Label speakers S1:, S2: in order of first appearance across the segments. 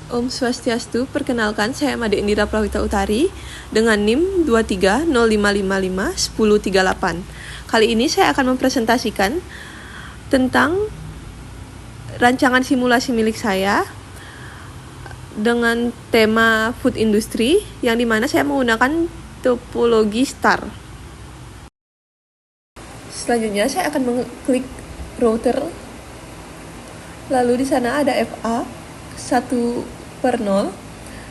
S1: Om Swastiastu, perkenalkan saya Made Indira Prawita Utari dengan NIM 2305551038. Kali ini saya akan mempresentasikan tentang rancangan simulasi milik saya dengan tema food industry, yang dimana saya menggunakan topologi STAR. Selanjutnya saya akan mengklik router, lalu di sana ada FA 1/0,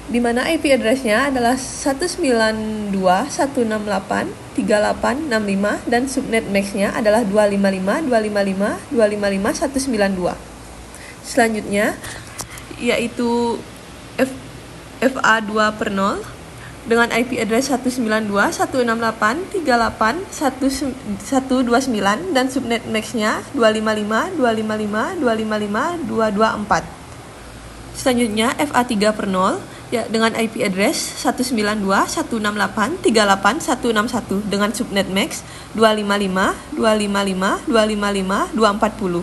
S1: di mana IP address-nya adalah 192.168.3865 dan subnet max-nya adalah 255.255.255.192. Selanjutnya yaitu FA 2/0 dengan IP address 192.168.38.129 dan subnet max-nya 255.255.255.224. Selanjutnya FA 3/0 dengan IP address 192.168.38.161 dengan subnet max 255.255.255.240.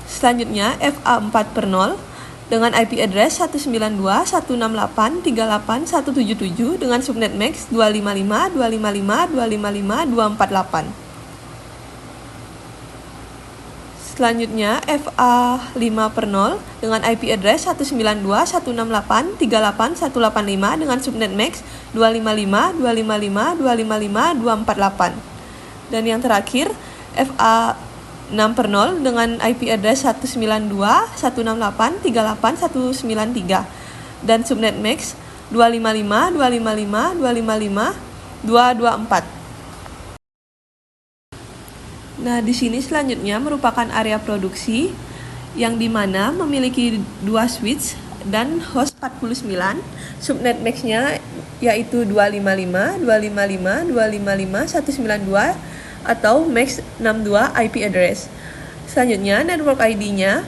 S1: Selanjutnya FA 4/0 dengan IP address 192.168.38.177 dengan subnet max 255.255.255.248. Selanjutnya FA 5/0 dengan IP address 192.168.38.185 dengan subnet max 255.255.255.248. Dan yang terakhir FA 6/0 dengan IP address 192.168.38.193 dan subnet max 255.255.255.224. Nah, di sini selanjutnya merupakan area produksi yang dimana memiliki 2 switch dan host 49. Subnet max-nya yaitu 255, 255, 255, 192 atau max 62 IP address. Selanjutnya network ID-nya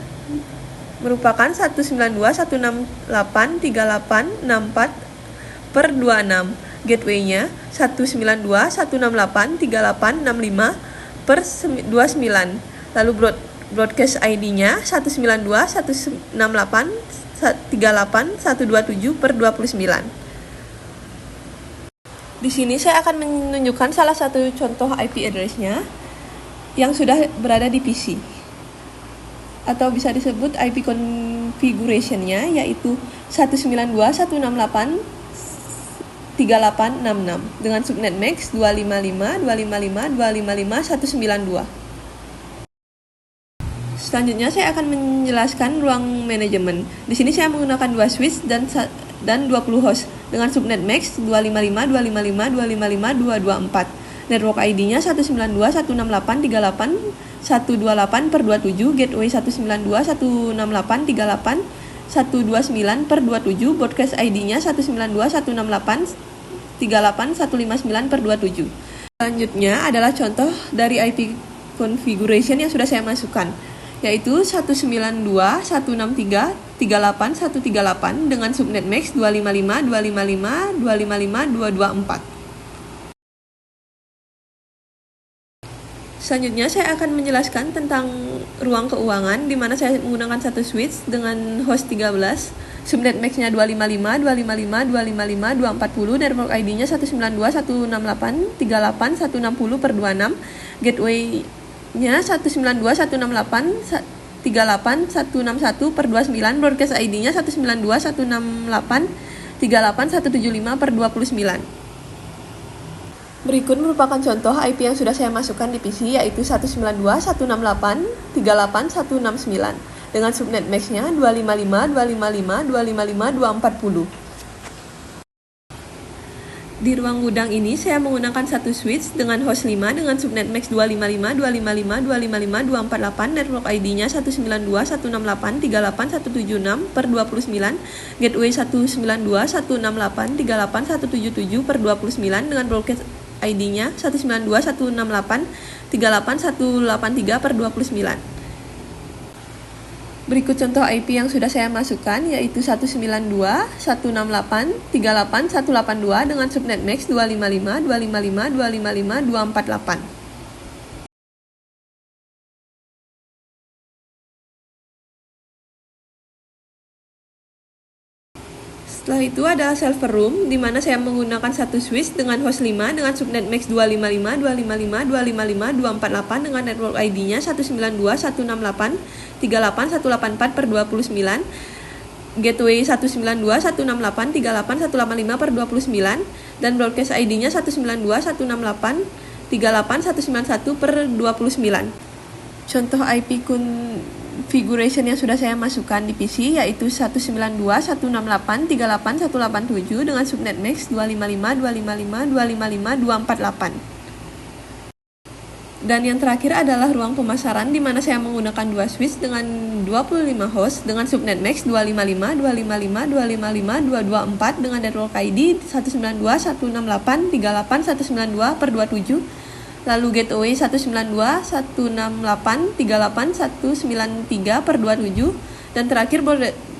S1: merupakan 192.168.3864/26. Gateway-nya 192.168.3865/29. Lalu broadcast ID-nya 192.168.38.127/29. Di sini saya akan menunjukkan salah satu contoh IP address-nya yang sudah berada di PC, atau bisa disebut IP configuration-nya yaitu 192.168.3866 dengan subnet max 255.255.255.192. Selanjutnya saya akan menjelaskan ruang manajemen. Di sini saya menggunakan 2 switch dan 20 host dengan subnet max 255.255.255.224. Network ID-nya 192.168.38.128/27, gateway 192.168.38.129/27, broadcast ID-nya 192.168.38.159/27. Selanjutnya adalah contoh dari IP configuration yang sudah saya masukkan, yaitu 192.163.38.138 dengan subnet max 255.255.255.224. Selanjutnya saya akan menjelaskan tentang ruang keuangan, di mana saya menggunakan 1 switch dengan host 13, subnet max-nya 255.255.255.240, network ID-nya 192.168.38.160/26, gateway-nya 192.168.38.161/29, broadcast ID-nya 192.168.38.175/29. Berikut merupakan contoh IP yang sudah saya masukkan di PC, yaitu 192.168.38.169 dengan subnet max-nya 255.255.255.240. Di ruang gudang ini saya menggunakan 1 switch dengan host 5 dengan subnet max 255.255.255.248, network ID-nya 192.168.38.176/29, gateway 192.168.38.177/29 dengan broadcast ID-nya 192.168.38.183/29. Berikut contoh IP yang sudah saya masukkan, yaitu 192.168.38.182 dengan subnet max 255.255.255.248. Setelah itu adalah server room, di mana saya menggunakan satu switch dengan host 5 dengan subnet max 255.255.255.248 dengan network ID-nya 192.168.38.184/29, gateway 192.168.38.185/29, dan broadcast ID-nya 192.168.38.191/29. Contoh IP configuration yang sudah saya masukkan di PC yaitu 192.168.38.187 dengan subnet max 255.255.255.248. Dan yang terakhir adalah ruang pemasaran, di mana saya menggunakan dua switch dengan 25 host dengan subnet max 255.255.255.224 dengan network ID 192.168.38.192/27, lalu gateway 192.168.38.193/27, dan terakhir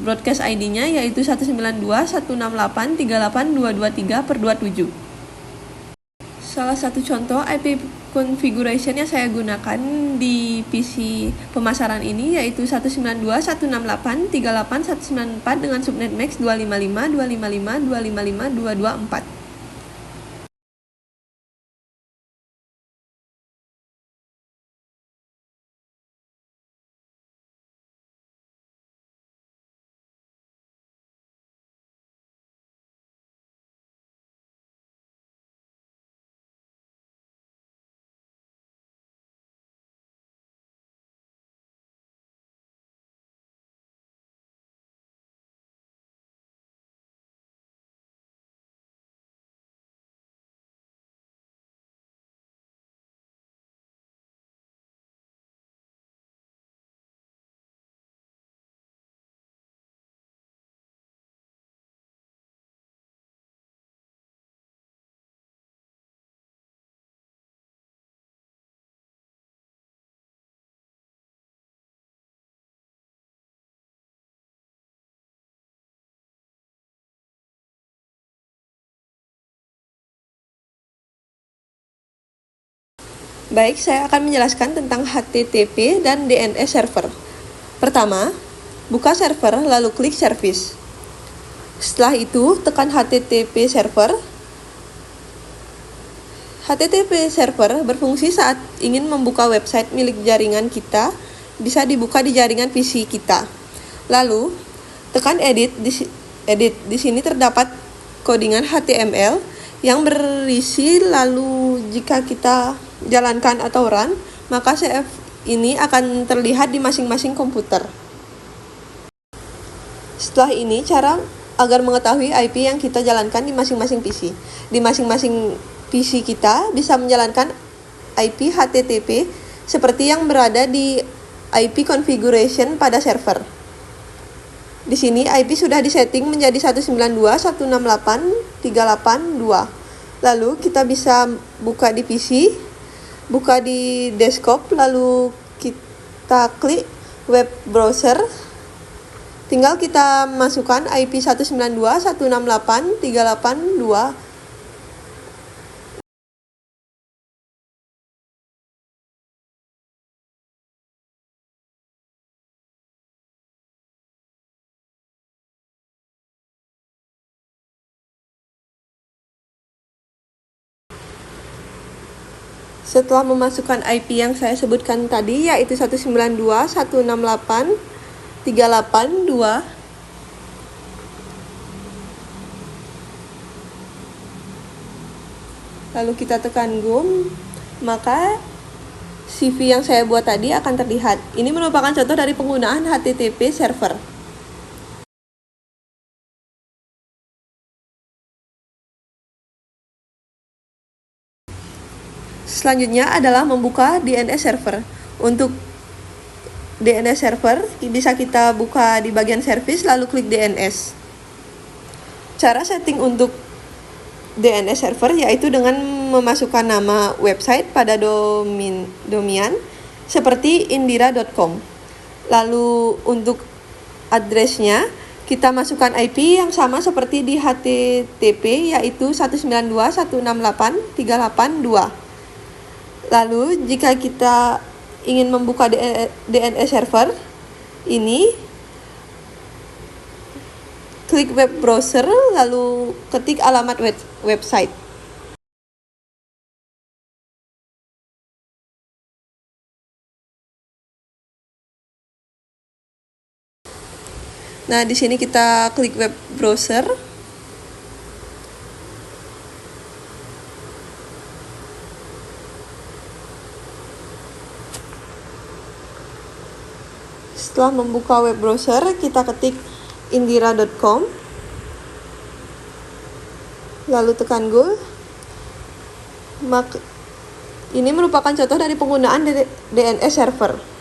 S1: broadcast ID-nya yaitu 192.168.38.223/27. Salah satu contoh IP configuration yang saya gunakan di PC pemasaran ini yaitu 192.168.38.194 dengan subnet max 255.255.255.224. Baik, saya akan menjelaskan tentang HTTP dan DNS server. Pertama, buka server lalu klik service. Setelah itu, tekan HTTP server. HTTP server berfungsi saat ingin membuka website milik jaringan kita, bisa dibuka di jaringan PC kita. Lalu, tekan edit. Di sini terdapat codingan HTML yang berisi, lalu jika kita jalankan atau run, maka CF ini akan terlihat di masing-masing komputer. Setelah ini, cara agar mengetahui IP yang kita jalankan di masing-masing PC. Di masing-masing PC kita bisa menjalankan IP HTTP seperti yang berada di IP configuration pada server. Di sini IP sudah disetting menjadi 192.168.38.2. Lalu kita bisa buka di PC, buka di desktop, lalu kita klik web browser. Tinggal kita masukkan IP 192.168.38.2. Setelah memasukkan IP yang saya sebutkan tadi yaitu 192.168.38.2, lalu kita tekan go, maka CV yang saya buat tadi akan terlihat. Ini merupakan contoh dari penggunaan HTTP server. Selanjutnya adalah membuka DNS server. Untuk DNS server bisa kita buka di bagian service lalu klik DNS. Cara setting untuk DNS server yaitu dengan memasukkan nama website pada domain seperti indira.com. Lalu untuk addressnya kita masukkan IP yang sama seperti di HTTP yaitu 192.168.38.2. Lalu jika kita ingin membuka DNS server ini, klik web browser, lalu ketik alamat website. Nah, di sini kita klik web browser. Setelah membuka web browser, kita ketik indira.com, lalu tekan Go. Ini merupakan contoh dari penggunaan DNS server.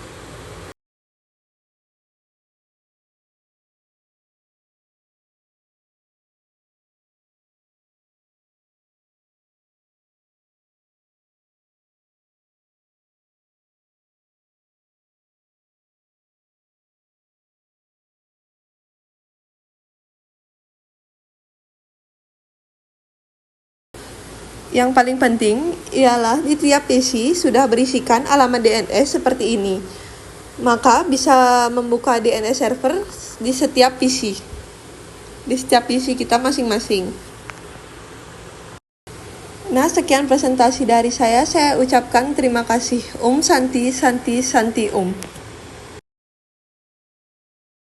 S1: Yang paling penting ialah di tiap PC sudah berisikan alamat DNS seperti ini. Maka bisa membuka DNS server di setiap PC. Di setiap PC kita masing-masing. Nah, sekian presentasi dari saya. Saya ucapkan terima kasih. Santi, Santi, Santi,